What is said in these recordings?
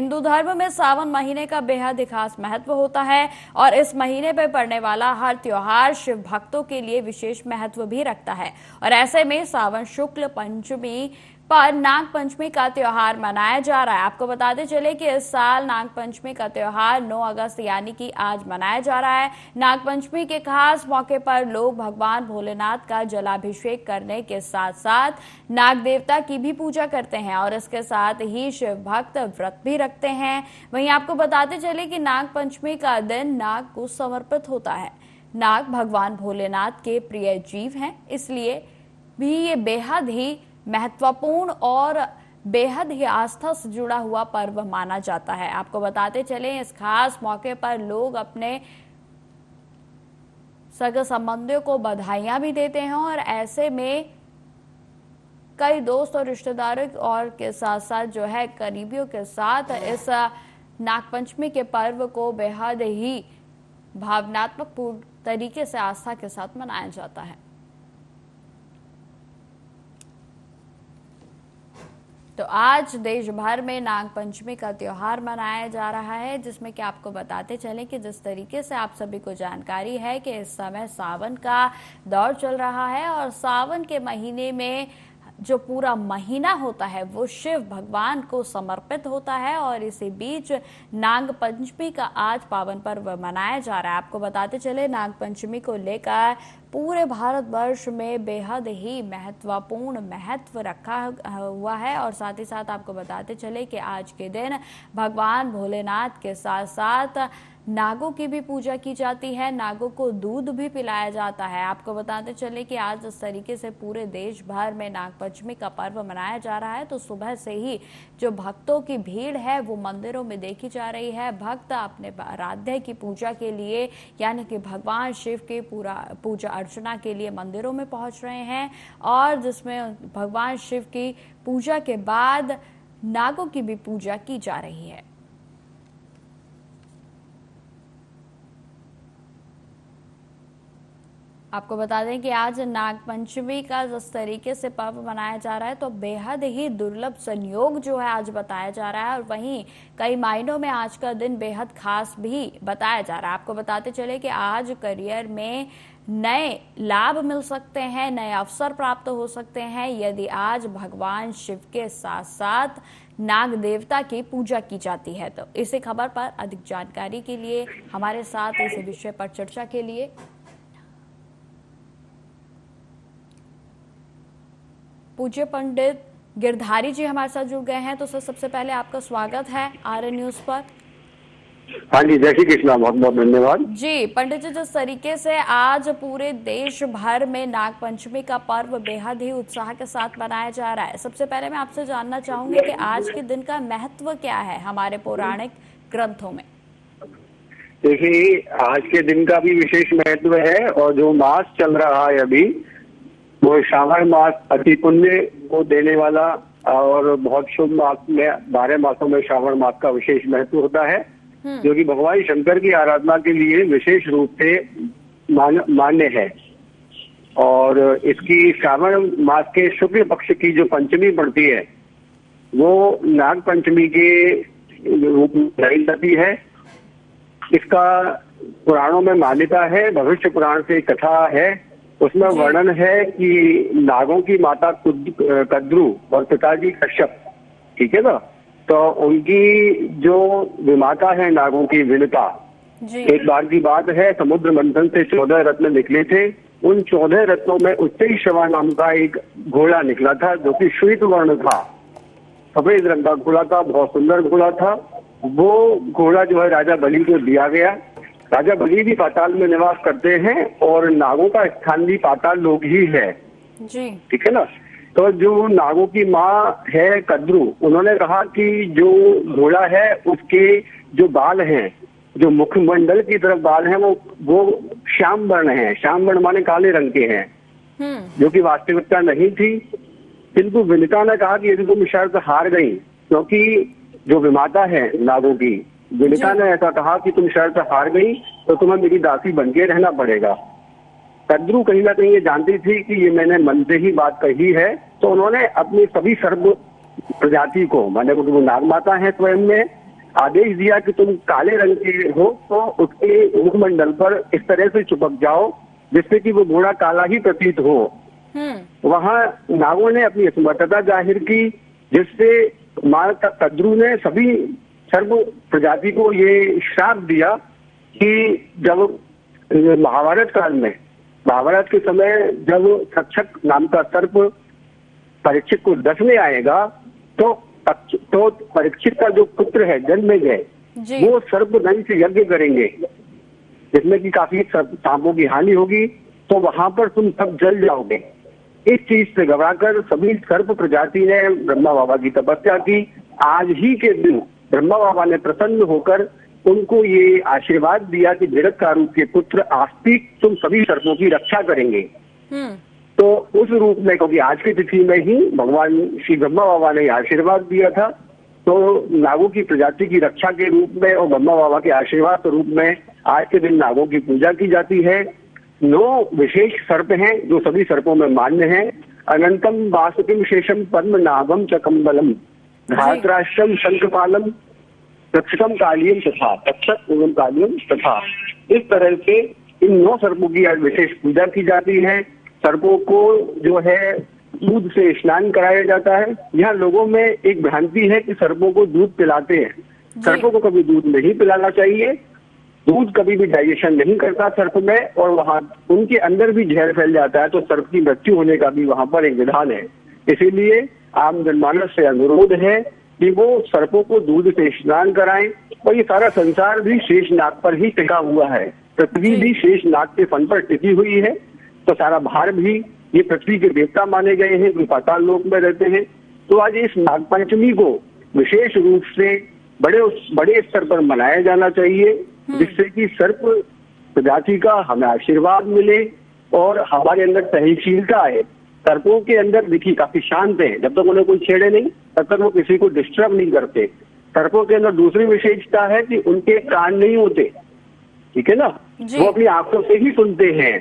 हिंदू धर्म में सावन महीने का बेहद खास महत्व होता है और इस महीने पर पड़ने वाला हर त्योहार शिव भक्तों के लिए विशेष महत्व भी रखता है। और ऐसे में सावन शुक्ल पंचमी पर नाग पंचमी का त्योहार मनाया जा रहा है। आपको बताते चले कि इस साल नाग पंचमी का त्योहार 9 अगस्त यानी कि आज मनाया जा रहा है। नाग पंचमी के खास मौके पर लोग भगवान भोलेनाथ का जलाभिषेक करने के साथ साथ नाग देवता की भी पूजा करते हैं और इसके साथ ही शिव भक्त व्रत भी रखते हैं। वहीं आपको बताते चले कि नाग पंचमी का दिन नाग को समर्पित होता है। नाग भगवान भोलेनाथ के प्रिय जीव हैं, इसलिए भी ये बेहद ही महत्वपूर्ण और बेहद ही आस्था से जुड़ा हुआ पर्व माना जाता है। आपको बताते चले इस खास मौके पर लोग अपने सगे संबंधियों को बधाइयां भी देते हैं और ऐसे में कई दोस्त और रिश्तेदारों और के साथ साथ जो है करीबियों के साथ इस नागपंचमी के पर्व को बेहद ही भावनात्मक पूर्ण तरीके से आस्था के साथ मनाया जाता है। तो आज देश भर में नाग पंचमी का त्योहार मनाया जा रहा है, जिसमें कि आपको बताते चलें कि जिस तरीके से आप सभी को जानकारी है कि इस समय सावन का दौर चल रहा है और सावन के महीने में जो पूरा महीना होता है वो शिव भगवान को समर्पित होता है और इसी बीच नाग पंचमी का आज पावन पर्व मनाया जा रहा है। आपको बताते चले नाग पंचमी को लेकर पूरे भारतवर्ष में बेहद ही महत्वपूर्ण महत्व रखा हुआ है और साथ ही साथ आपको बताते चले कि आज के दिन भगवान भोलेनाथ के साथ साथ नागों की भी पूजा की जाती है, नागों को दूध भी पिलाया जाता है। आपको बताते चले कि आज इस तरीके से पूरे देश भर में नाग पंचमी का पर्व मनाया जा रहा है। तो सुबह से ही जो भक्तों की भीड़ है वो मंदिरों में देखी जा रही है। भक्त अपने आराध्य की पूजा के लिए यानी कि भगवान शिव की पूजा अर्चना के लिए मंदिरों में पहुंच रहे हैं और जिसमें भगवान शिव की पूजा के बाद नागों की भी पूजा की जा रही है। आपको बता दें कि आज नाग पंचमी का जिस तरीके से पर्व मनाया जा रहा है तो बेहद ही दुर्लभ संयोग जो है आज बताया जा रहा है और वहीं कई मायनों में आज का दिन बेहद खास भी बताया जा रहा है। आपको बताते चले कि आज करियर में नए लाभ मिल सकते हैं, नए अवसर प्राप्त हो सकते हैं यदि आज भगवान शिव के साथ साथ नाग देवता की पूजा की जाती है। तो इसी खबर पर अधिक जानकारी के लिए हमारे साथ इस विषय पर चर्चा के लिए पूज्य पंडित गिरधारी जी हमारे साथ जुड़ गए हैं। तो सर सबसे पहले आपका स्वागत है आर्यन न्यूज पर। हाँ जी, जय श्री कृष्णा, बहुत बहुत धन्यवाद जी। पंडित जी, जिस तरीके से आज पूरे देश भर में नाग पंचमी का पर्व बेहद ही उत्साह के साथ मनाया जा रहा है, सबसे पहले मैं आपसे जानना चाहूंगी कि आज के दिन का महत्व क्या है हमारे पौराणिक ग्रंथों में। देखिए, आज के दिन का भी विशेष महत्व है और जो मास चल रहा है अभी वो श्रावण मास अति पुण्य को देने वाला और बहुत शुभ मास में 12 मासों में श्रावण मास का विशेष महत्व होता है जो कि भगवान शंकर की आराधना के लिए विशेष रूप से मान्य है। और इसकी श्रावण मास के शुक्ल पक्ष की जो पंचमी पड़ती है वो नाग पंचमी के रूप में मनाई जाती है। इसका पुराणों में मान्यता है, भविष्य पुराण से कथा है, उसमें वर्णन है कि नागों की माता कद्रू और पिताजी कश्यप, ठीक है ना, तो उनकी जो विमाता है नागों की विनता, एक बार की बात है समुद्र मंथन से 14 रत्न निकले थे। उन 14 रत्नों में उच्चैश्रवा नाम का एक घोड़ा निकला था जो कि श्वेत वर्ण था, सफेद रंग का घोड़ा था, बहुत सुंदर घोड़ा था। वो घोड़ा जो है राजा बलि को दिया गया। राजा बलि भी पाताल में निवास करते हैं और नागों का स्थान भी पाताल लोक ही है, ठीक है ना। तो जो नागों की माँ है कद्रू, उन्होंने कहा कि जो घोड़ा है उसके जो बाल हैं, जो मुखमंडल की तरफ बाल हैं वो श्याम वर्ण है। श्याम वर्ण माने काले रंग के हैं, जो कि वास्तविकता नहीं थी। किंतु विनिता ने कहा कि यदि तुम शर्त हार गई, क्योंकि जो विमाता है नागों की विनिता ने ऐसा कहा कि तुम शर्त हार गई तो तुम्हें मेरी दासी बनके रहना पड़ेगा। कद्रू कहीं ना कहीं ये जानती थी कि ये मैंने मन से ही बात कही है, तो उन्होंने अपनी सभी सर्व प्रजाति को, माने वो नाग माता है स्वयं में, आदेश दिया कि तुम काले रंग के हो तो उसके मुखमंडल पर इस तरह से चिपक जाओ जिससे कि वो घोड़ा काला ही प्रतीत हो। वहां नागों ने अपनी असमर्थता जाहिर की, जिससे माँ कद्रू ने सभी सर्प प्रजाति को ये श्राप दिया कि जब महाभारत काल में, महाभारत के समय जब तक्षक नाम का सर्प परीक्षित को डसने आएगा तो परीक्षित का जो पुत्र है जन्मेजय, वो सर्प दंड से यज्ञ करेंगे जिसमें कि काफी सांपों की हानि होगी, तो वहां पर तुम सब जल जाओगे। इस चीज से घबराकर सभी सर्प प्रजाति ने ब्रह्मा बाबा की तपस्या की। आज ही के दिन ब्रह्मा बाबा ने प्रसन्न होकर उनको ये आशीर्वाद दिया कि जगतकारु के पुत्र आस्तिक तुम सभी सर्पों की रक्षा करेंगे। तो उस रूप में, क्योंकि आज की तिथि में ही भगवान श्री ब्रह्मा बाबा ने आशीर्वाद दिया था, तो नागों की प्रजाति की रक्षा के रूप में और ब्रह्मा बाबा के आशीर्वाद के रूप में आज के दिन नागों की पूजा की जाती है। 9 विशेष सर्प हैं जो सभी सर्पों में मान्य हैं। अनंतम वासुकिम शेषम पद्म नागम चकम्बलम धात्राश्रम शंखपालम तक्षकम कालियम तथा तक्षक एवं कालियम तथा। इस तरह से इन 9 सर्पों की आज विशेष पूजा की जाती है। सर्पों को जो है दूध से स्नान कराया जाता है। यहाँ लोगों में एक भ्रांति है कि सर्पों को दूध पिलाते हैं। सर्पों को कभी दूध नहीं पिलाना चाहिए। दूध कभी भी डाइजेशन नहीं करता सर्प में, और वहाँ उनके अंदर भी जहर फैल जाता है, तो सर्प की मृत्यु होने का भी वहाँ पर एक विधान है। इसीलिए आम जनमानस से अनुरोध है कि वो सर्पों को दूध से स्नान कराएं। और ये सारा संसार भी शेष नाग पर ही टिका हुआ है, पृथ्वी भी शेष नाग के फन पर टिकी हुई है। तो सारा भार भी, ये पृथ्वी के देवता माने गए हैं जो पाताल लोक में रहते हैं। तो आज इस नाग पंचमी को विशेष रूप से बड़े स्तर पर मनाया जाना चाहिए, जिससे कि सर्प प्रजाति का हमें आशीर्वाद मिले और हमारे अंदर सहनशीलता आए। सर्पों के अंदर देखिए काफी शांत है, जब तक उन्हें कोई छेड़े नहीं तब तक वो किसी को डिस्टर्ब नहीं करते। सर्पों के अंदर दूसरी विशेषता है कि उनके कान नहीं होते, ठीक है ना, वो अपनी आंखों से ही सुनते हैं।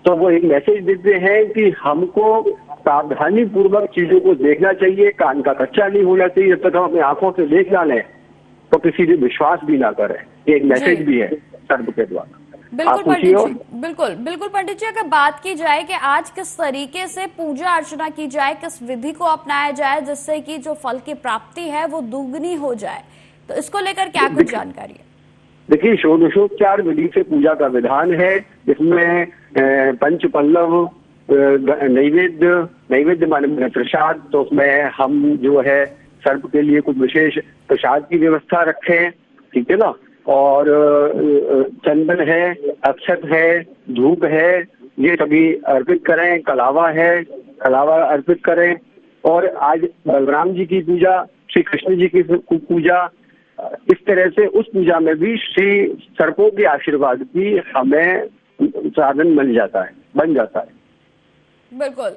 तो वो एक मैसेज देते हैं कि हमको सावधानी पूर्वक चीजों को देखना चाहिए, कान का कच्चा नहीं होना चाहिए। जब तक हम अपनी आंखों से देख ना लें तो किसी भी विश्वास भी ना करें। एक मैसेज भी है सर्प के द्वारा। बिल्कुल पंडित जी, बिल्कुल पंडित जी, अगर बात की जाए कि आज किस तरीके से पूजा अर्चना की जाए, किस विधि को अपनाया जाए जिससे कि जो फल की प्राप्ति है वो दुगनी हो जाए, तो इसको लेकर क्या कुछ जानकारी है? देखिए, षोडशोपचार विधि से पूजा का विधान है, जिसमें पंच पल्लव, नैवेद्य माने प्रसाद, तो उसमें हम जो है सर्प के लिए कुछ विशेष प्रसाद की व्यवस्था रखें, ठीक है ना, और चंदन है, अक्षत है, धूप है, ये सभी अर्पित करें। कलावा है, कलावा अर्पित करें। और आज बलराम जी की पूजा, श्री कृष्ण जी की पूजा, इस तरह से उस पूजा में भी श्री सर्पों के आशीर्वाद की हमें साधन बन जाता है। बिल्कुल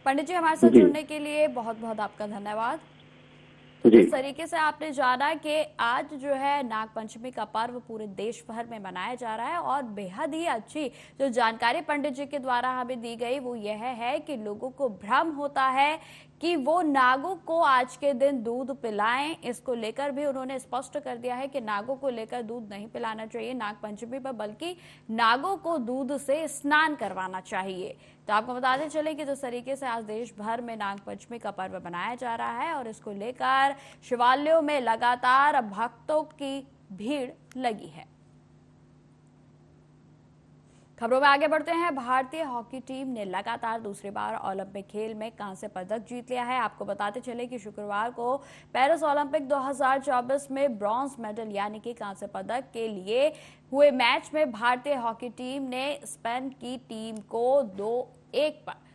पंडित जी, हमारे साथ जुड़ने के लिए बहुत बहुत आपका धन्यवाद। तो जिस तरीके से आपने जाना कि आज जो है नाग पंचमी का पर्व पूरे देश भर में मनाया जा रहा है, और बेहद ही अच्छी जो जानकारी पंडित जी के द्वारा हमें दी गई वो यह है कि लोगों को भ्रम होता है कि वो नागों को आज के दिन दूध पिलाएं। इसको लेकर भी उन्होंने स्पष्ट कर दिया है कि नागों को लेकर दूध नहीं पिलाना चाहिए नाग पंचमी पर, बल्कि नागों को दूध से स्नान करवाना चाहिए। तो आपको बताते चले कि जिस तरीके से आज देश भर में नाग पंचमी का पर्व मनाया जा रहा है और इसको लेकर शिवालयों में लगातार भक्तों की भीड़ लगी है। खबरों में आगे बढ़ते हैं। भारतीय हॉकी टीम ने लगातार दूसरी बार ओलंपिक खेल में कांस्य पदक जीत लिया है। आपको बताते चले कि शुक्रवार को पेरिस ओलंपिक 2024 में ब्रॉन्ज मेडल यानी कि कांस्य पदक के लिए हुए मैच में भारतीय हॉकी टीम ने स्पेन की टीम को 2-1 पर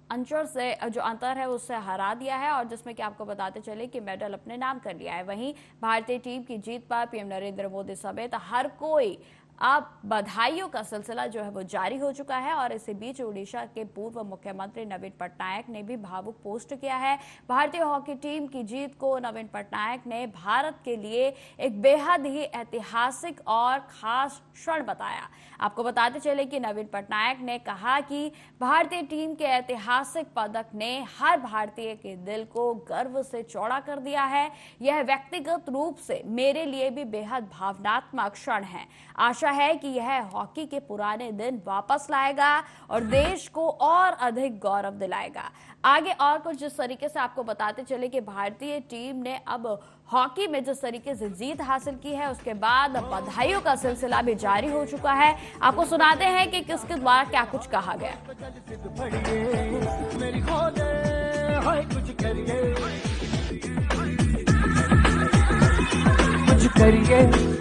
अंतर से जो अंतर है उससे हरा दिया है, और जिसमें कि आपको बताते चले कि मेडल अपने नाम कर लिया है। वहीं भारतीय टीम की जीत पर पीएम नरेंद्र मोदी समेत हर कोई अब बधाइयों का सिलसिला जो है वो जारी हो चुका है। और इसी बीच उड़ीसा के पूर्व मुख्यमंत्री नवीन पटनायक ने भी भावुक पोस्ट किया है। भारतीय हॉकी टीम की जीत को नवीन पटनायक ने भारत के लिए एक बेहद ही ऐतिहासिक और खास क्षण बताया। आपको बताते चले कि नवीन पटनायक ने कहा कि भारतीय टीम के ऐतिहासिक पदक ने हर भारतीय के दिल को गर्व से चौड़ा कर दिया है। यह व्यक्तिगत रूप से मेरे लिए भी बेहद भावनात्मक क्षण है। आशा है कि यह हॉकी के पुराने दिन वापस लाएगा और देश को और अधिक गौरव दिलाएगा। आगे और कुछ जिस तरीके से आपको बताते चले कि भारतीय टीम ने अब हॉकी में जिस तरीके से जीत हासिल की है, उसके बाद बधाइयों का सिलसिला भी जारी हो चुका है। आपको सुनाते हैं कि किसके द्वारा क्या कुछ कहा गया।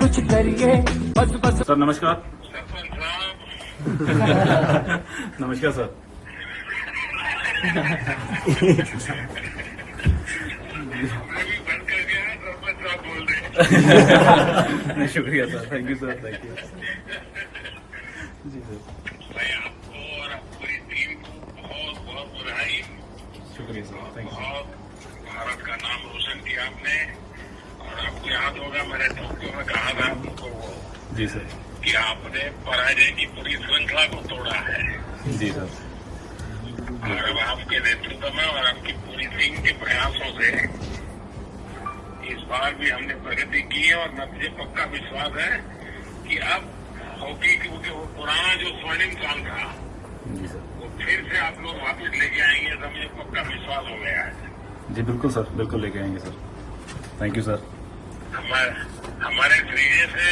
कुछ करिए बस। सर नमस्कार। नमस्कार सर। नहीं शुक्रिया sir, thank you sir, thank you जी सर। मैं आपको और पूरी टीम को बहुत बहुत बधाई। शुक्रिया सर, थैंक यू। बहुत भारत का नाम रोशन किया आपने। और आपको याद होगा मैंने टोक्यो में कहा था आपको जी सर कि आपने पराजय की पूरी श्रृंखला को तोड़ा है। जी सर। और अब आपके नेतृत्व में और आपकी पूरी टीम के प्रयासों से इस बार भी हमने प्रगति की है। और मुझे पक्का विश्वास है कि अब हॉकी क्योंकि वो पुराना जो स्वर्णिम काल था जी सर, वो फिर से आप लोग वापस लेके आएंगे, तो मुझे पक्का विश्वास हो गया है। जी बिल्कुल सर, बिल्कुल लेके आएंगे सर, थैंक यू सर। हमारे श्रीजय से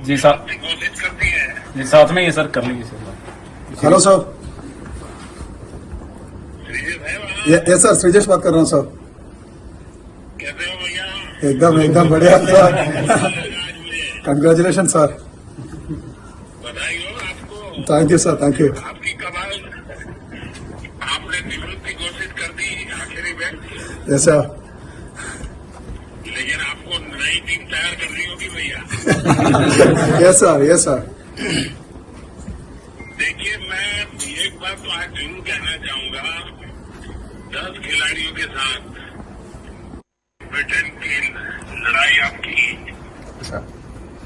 जी सर कोशिश करती है जी, साथ में ये सर कर लेंगे सर। Hello sir. श्रीजय है ये सर श्रीजेश बात कर रहा हूँ सर। कैसे हो भैया? एकदम बढ़िया सर। Congratulation sir. बधाई हो आपको। Thank you sir, thank you. आपकी कमाल, आपने निवृत्ति घोषित कर दी आखिरी में। Yes sir. लेकिन आपको नई टीम तैयार करनी होगी भैया। Yes sir, yes sir. देखिए मैं एक बात तो आज जरूर कहना चाहूंगा, 10 खिलाड़ियों के साथ ब्रिटेन की लड़ाई आपकी,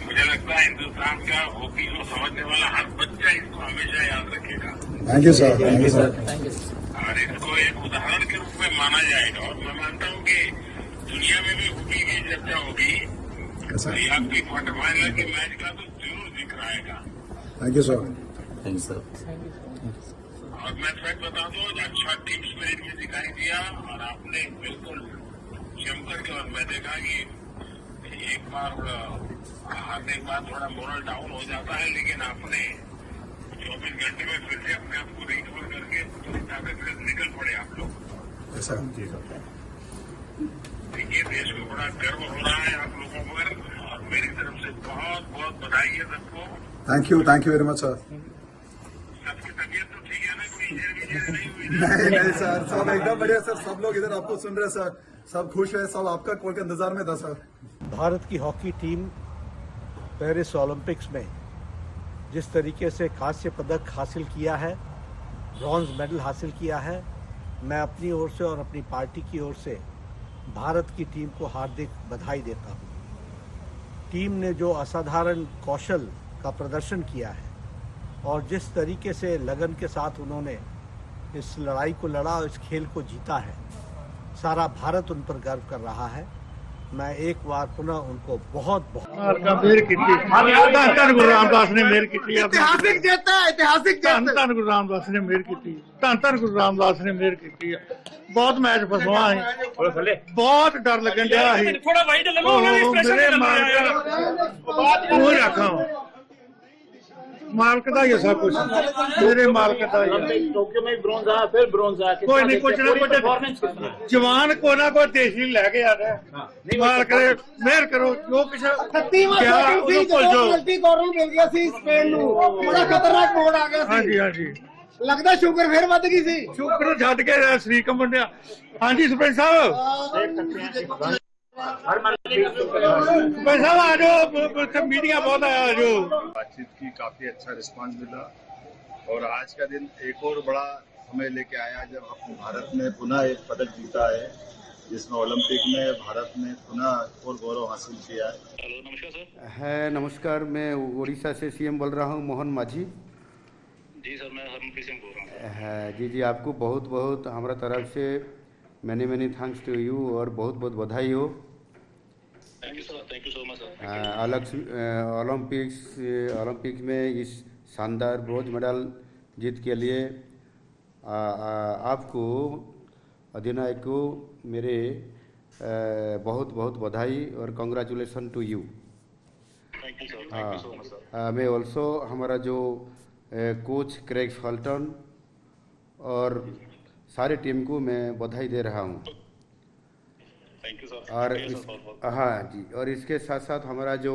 मुझे लगता है हिंदुस्तान का हॉकी को समझने वाला हर बच्चा इसको हमेशा याद रखेगा। Thank you sir, thank you sir. और इसको एक उदाहरण के रूप में माना जाएगा। और मैं मानता हूँ कि दुनिया में भी हॉकी की चर्चा होगी, तो ये आपकी क्वार्टर फाइनल के मैच का तो जरूर दिख रहा है। Thank you sir. Thank you sir. और मैं फैक्ट बता दूं, अच्छा टीम स्पिरिट भी दिखाई दिया और आपने बिल्कुल जमकर के। और मैं देखा कि एक बार हारने के बाद थोड़ा मोरल डाउन हो जाता है, लेकिन आपने 24 घंटे में फिर से अपने आप को रिकवर करके पूरी ताकत से निकल पड़े आप लोग। Yes sir. देखिए देश को बड़ा गर्व हो रहा है आप लोगों पर, और मेरी तरफ से बहुत बहुत बधाई है सबको। Thank you very much sir. सबकी तबीयत तो ठीक है ना? कोई इंजरी नहीं हुई? नहीं सर, सब एकदम बढ़िया सर। सब लोग इधर आपको सुन रहे सर, सब खुश है, सब आपका कॉल के इंतजार में था सर। भारत की हॉकी टीम पेरिस ओलंपिक्स में जिस तरीके से कांस्य पदक हासिल किया है, ब्रॉन्ज मेडल हासिल किया है, मैं अपनी ओर से और अपनी पार्टी की ओर से भारत की टीम को हार्दिक बधाई देता हूँ। टीम ने जो असाधारण कौशल का प्रदर्शन किया है और जिस तरीके से लगन के साथ उन्होंने इस लड़ाई को लड़ा और इस खेल को जीता है, सारा भारत उन पर गर्व कर रहा है। मैं एक बार पुनः उनको बहुत मेहर की धन गुरु रामदास ने मेहर की ऐतिहासिक जीत है, ऐतिहासिक जीत। धन गुरु रामदास ने मेहर की धन गुरु रामदास ने मेहर की। बहुत मैच फसवा है, बहुत डर लगन डया है। मेरे मालिक रखा मालिक का ही है सब कुछ, मेरे मालिक का ही है। टोक्यो में ब्रॉन्ज आया, फिर ब्रॉन्ज आया। कोई नहीं, कुछ ना कुछ जवान को ना कोई देश ही लैके आ रहा है। मालिक करे मेहर करो, जो कुछ गौरव मिल गया सी स्पेन ਨੂੰ ਬੜਾ ਖਤਰਨਾਕ ਮੋੜ ਆ ਗਿਆ ਸੀ। ਹਾਂਜੀ ਹਾਂਜੀ, ਲੱਗਦਾ ਸ਼ੂਗਰ ਫੇਰ ਵੱਧ ਗਈ ਸੀ। ਸ਼ੂਗਰ ਛੱਡ ਕੇ ਸ਼ਰੀਕ ਮੰਡਿਆ। ਹਾਂਜੀ ਸਰਪੰਚ ਸਾਹਿਬ, भाई साहब आ जाओ, मीडिया बहुत आया, आ जाओ। बातचीत की काफी अच्छा रिस्पांस मिला और आज का दिन एक और बड़ा समय लेके आया जब भारत ने पुनः एक पदक जीता है, जिसमें ओलंपिक में भारत ने पुनः और गौरव हासिल किया है। हेलो, नमस्कार सर। है नमस्कार, मैं उड़ीसा से सीएम बोल रहा हूँ, मोहन माझी जी सर, मैं हरमनप्रीत सिंह बोल रहा हूँ। है जी, आपको बहुत बहुत हमारा तरफ से मैनी थैंक्स टू यू और बहुत बहुत बधाई हो। Thank you sir, thank you so much sir. Olympics में इस शानदार ब्रोंज मेडल जीत के लिए आपको अधिनायक को मेरे बहुत बहुत बधाई और congratulation to you. Thank you sir, thank you so much sir. मैं ऑल्सो हमारा जो कोच क्रेग फॉल्टन और सारे टीम को मैं बधाई दे रहा हूँ। Thank you sir. और हाँ जी, और इसके साथ साथ हमारा जो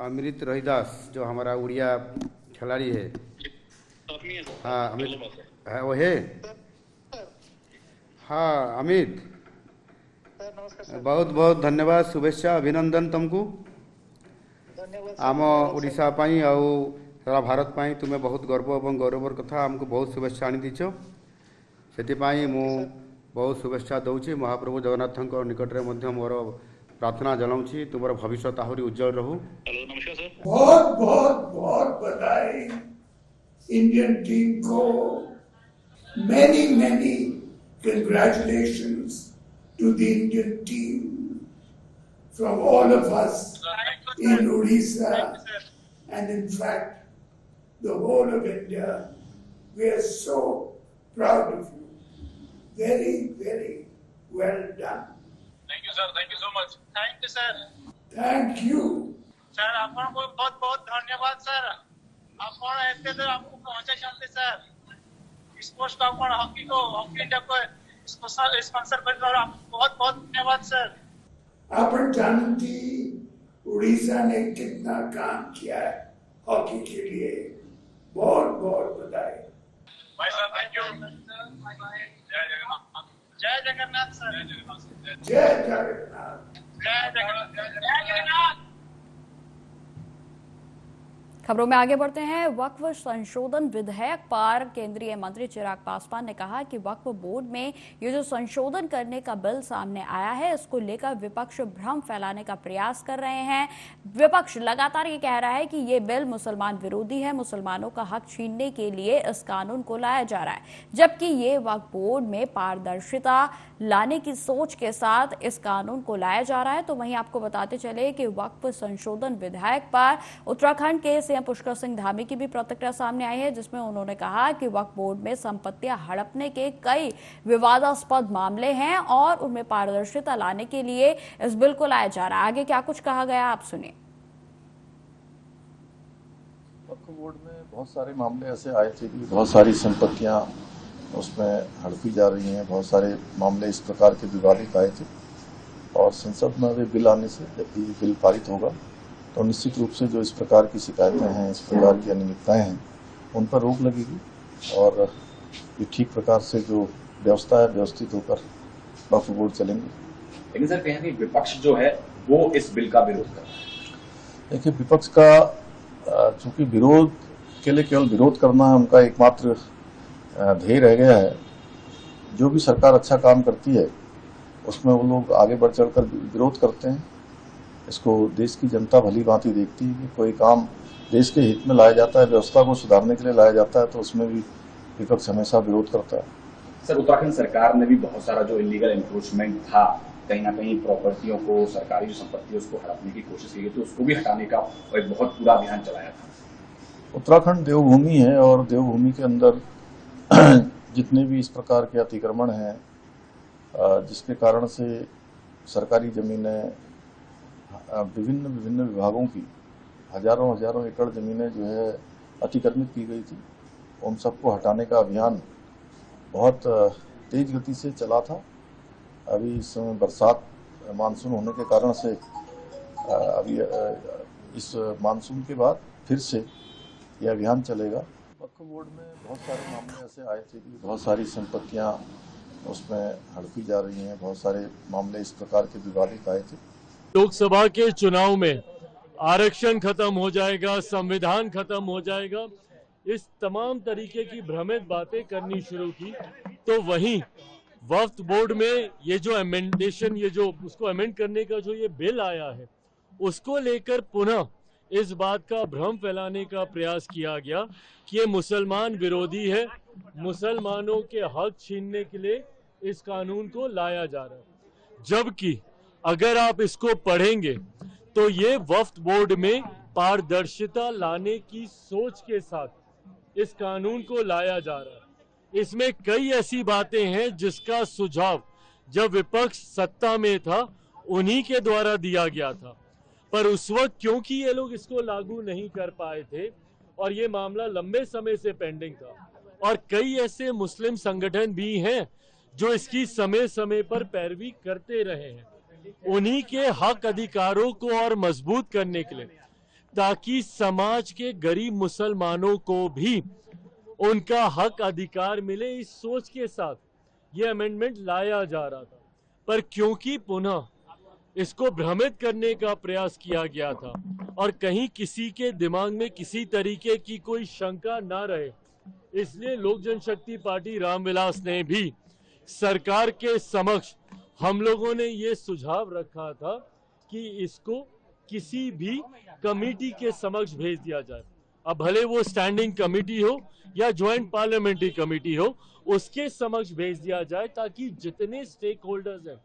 अमृत रोहिदास जो हमारा उड़िया खिलाड़ी है, हाँ अमित है, वो है, हाँ अमित, बहुत बहुत धन्यवाद, शुभेच्छा, अभिनंदन तुमको। आम ओडिशा पाई आउ सारा भारत पाई तुम्हें बहुत गर्व और गौरवर कथा आमको बहुत शुभेच्छा आनी दीच, से बहुत शुभेच्छा दौची। महाप्रभु जगन्नाथ निकट में मोर प्रार्थना जनाऊँगी तुम भविष्य आहरी उज्जवल रहू। हेलो, नमस्कार सर। बहुत बहुत बहुत बधाई इंडियन टीम को, many congratulations to the Indian team from all of us in Odisha and in fact the whole of India. We are so proud of you. Very well done. Thank you sir, thank you so much. Thank you sir. Thank you. sir, आपको बहुत बहुत धन्यवाद sir. ଆପଣ ଏତେ ଦୂର ଆମକୁ ପହଞ୍ଚାଇଛନ୍ତି sir. Sports को ଆପଣ हॉकी इंडिया को स्पॉन्सर କରିଥିବାରୁ आपको बहुत बहुत धन्यवाद सर। अपन जानती उड़ीसा ने कितना काम किया है हॉकी के लिए, बहुत बहुत बधाई। भाई सर, थैंक यू। जय जगन्नाथ सर। जय जगन्नाथ। जय जगन्नाथ। जय जगन्नाथ। खबरों में आगे बढ़ते हैं। वक्फ संशोधन विधेयक पर केंद्रीय मंत्री चिराग पासवान ने कहा कि वक्फ बोर्ड में ये जो संशोधन करने का बिल सामने आया है, इसको लेकर विपक्ष भ्रम फैलाने का प्रयास कर रहे हैं। विपक्ष लगातार ये कह रहा है कि ये बिल मुसलमान विरोधी है, मुसलमानों का हक छीनने के लिए इस कानून को लाया जा रहा है, जबकि ये वक्फ बोर्ड में पारदर्शिता लाने की सोच के साथ इस कानून को लाया जा रहा है। तो वहीं आपको बताते चले कि वक्फ संशोधन विधेयक पर उत्तराखंड के सीएम पुष्कर सिंह धामी की भी प्रतिक्रिया सामने आई है, जिसमें उन्होंने कहा कि वक्फ बोर्ड में संपत्तियां हड़पने के कई विवादास्पद मामले हैं और उनमें पारदर्शिता लाने के लिए इस बिल को लाया जा रहा है। आगे क्या कुछ कहा गया आप सुनिए। वक्फ बोर्ड में बहुत सारे मामले ऐसे आए थे कि बहुत सारी संपत्तियां उसमें हड़पी जा रही हैं, बहुत सारे मामले इस प्रकार के विवादित आए थे और संसद में वे बिल आने से जब भी बिल पारित होगा तो निश्चित रूप से जो इस प्रकार की शिकायतें हैं, इस प्रकार की अनियमितताएं हैं, उन पर रोक लगेगी और ये ठीक प्रकार से जो व्यवस्था है व्यवस्थित होकर वक्फ बोर्ड चलेंगे। लेकिन सर कहीं नहीं विपक्ष जो है वो इस बिल का विरोध कर रहा है। देखिए, विपक्ष का चूंकि विरोध के लिए केवल विरोध करना है उनका एकमात्र ध्येय रह गया है। जो भी सरकार अच्छा काम करती है उसमें वो लोग आगे बढ़ चढ़कर विरोध करते हैं। इसको देश की जनता भली भांति देखती है कि कोई काम देश के हित में लाया जाता है, व्यवस्था को सुधारने के लिए लाया जाता है, तो उसमें भी विपक्ष हमेशा विरोध करता है। सर, उत्तराखंड सरकार ने भी बहुत सारा जो इलीगल एनक्रोचमेंट था, कहीं ना कहीं प्रॉपर्टियों को, सरकारी जो संपत्ति है उसको हड़पने की कोशिश की, तो उसको भी हटाने का एक बहुत पूरा अभियान चलाया था। उत्तराखंड देवभूमि है और देवभूमि के अंदर जितने भी इस प्रकार के अतिक्रमण हैं जिसके कारण से सरकारी जमीनें विभिन्न विभागों की हजारों एकड़ जमीनें जो है अतिक्रमित की गई थी, उन सबको हटाने का अभियान बहुत तेज गति से चला था। अभी इस समय बरसात मानसून होने के कारण से अभी इस मानसून के बाद फिर से यह अभियान चलेगा। वक्फ बोर्ड में बहुत सारे मामले ऐसे आए थे कि बहुत सारी संपत्तियां उसमें हड़पी जा रही हैं। बहुत सारे मामले इस प्रकार के विवादित आए थे। लोकसभा के चुनाव में आरक्षण खत्म हो जाएगा, संविधान खत्म हो जाएगा, इस तमाम तरीके की भ्रमित बातें करनी शुरू की, तो वहीं वक्फ बोर्ड में ये जो अमेंडेशन, ये जो उसको अमेंड करने का जो ये बिल आया है, उसको लेकर पुनः इस बात का भ्रम फैलाने का प्रयास किया गया कि ये मुसलमान विरोधी है, मुसलमानों के हक छीनने के लिए इस कानून को लाया जा रहा है। जबकि अगर आप इसको पढ़ेंगे तो ये वक्फ बोर्ड में पारदर्शिता लाने की सोच के साथ इस कानून को लाया जा रहा है। इसमें कई ऐसी बातें हैं जिसका सुझाव जब विपक्ष सत्ता में था उन्हीं के द्वारा दिया गया था, पर उस वक्त क्योंकि ये लोग इसको लागू नहीं कर पाए थे और ये मामला लंबे समय से पेंडिंग था, और कई ऐसे मुस्लिम संगठन भी हैं जो इसकी समय समय पर पैरवी करते रहे हैं, उन्हीं के हक अधिकारों को और मजबूत करने के लिए, ताकि समाज के गरीब मुसलमानों को भी उनका हक अधिकार मिले, इस सोच के साथ ये अमेंडमेंट लाया जा रहा था। पर क्योंकि पुनः इसको भ्रमित करने का प्रयास किया गया था और कहीं किसी के दिमाग में किसी तरीके की कोई शंका ना रहे, इसलिए लोक जनशक्ति पार्टी रामविलास ने भी सरकार के समक्ष, हम लोगों ने ये सुझाव रखा था कि इसको किसी भी कमेटी के समक्ष भेज दिया जाए। अब भले वो स्टैंडिंग कमेटी हो या ज्वाइंट पार्लियामेंट्री कमेटी हो, उसके समक्ष भेज दिया जाए, ताकि जितने स्टेक होल्डर्स हैं,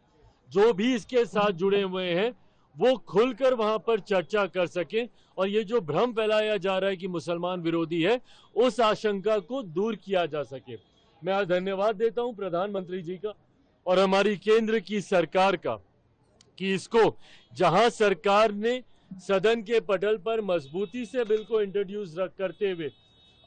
जो भी इसके साथ जुड़े हुए हैं, वो खुलकर वहां पर चर्चा कर सकें और ये जो भ्रम फैलाया जा रहा है कि मुसलमान विरोधी है, उस आशंका को दूर किया जा सके। मैं आज धन्यवाद देता हूं प्रधानमंत्री जी का और हमारी केंद्र की सरकार का कि इसको, जहां सरकार ने सदन के पटल पर मजबूती से बिल को इंट्रोड्यूस करते हुए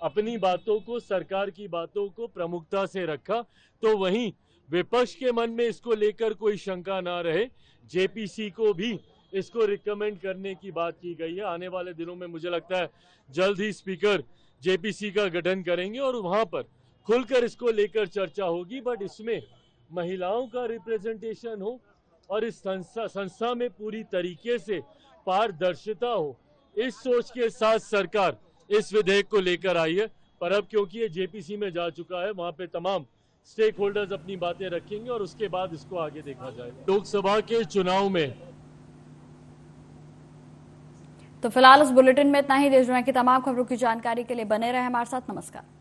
अपनी बातों को, सरकार की बातों को प्रमुखता से रखा, तो वहीं विपक्ष के मन में इसको लेकर कोई शंका ना रहे, जेपीसी को भी इसको रिकमेंड करने की बात की गई है। आने वाले दिनों में मुझे लगता है जल्द ही स्पीकर जेपीसी का गठन करेंगे और वहां पर खुलकर इसको लेकर चर्चा होगी, बट इसमें महिलाओं का रिप्रेजेंटेशन हो और इस संस्था में पूरी तरीके से पारदर्शिता हो, इस सोच के साथ सरकार इस विधेयक को लेकर आई है। पर अब क्योंकि ये जेपीसी में जा चुका है, वहां पे तमाम स्टेक होल्डर्स अपनी बातें रखेंगे और उसके बाद इसको आगे देखा जाएगा। लोकसभा के चुनाव में तो फिलहाल इस बुलेटिन में इतना ही। देश दुनिया की तमाम खबरों की जानकारी के लिए बने रहे हमारे साथ। नमस्कार।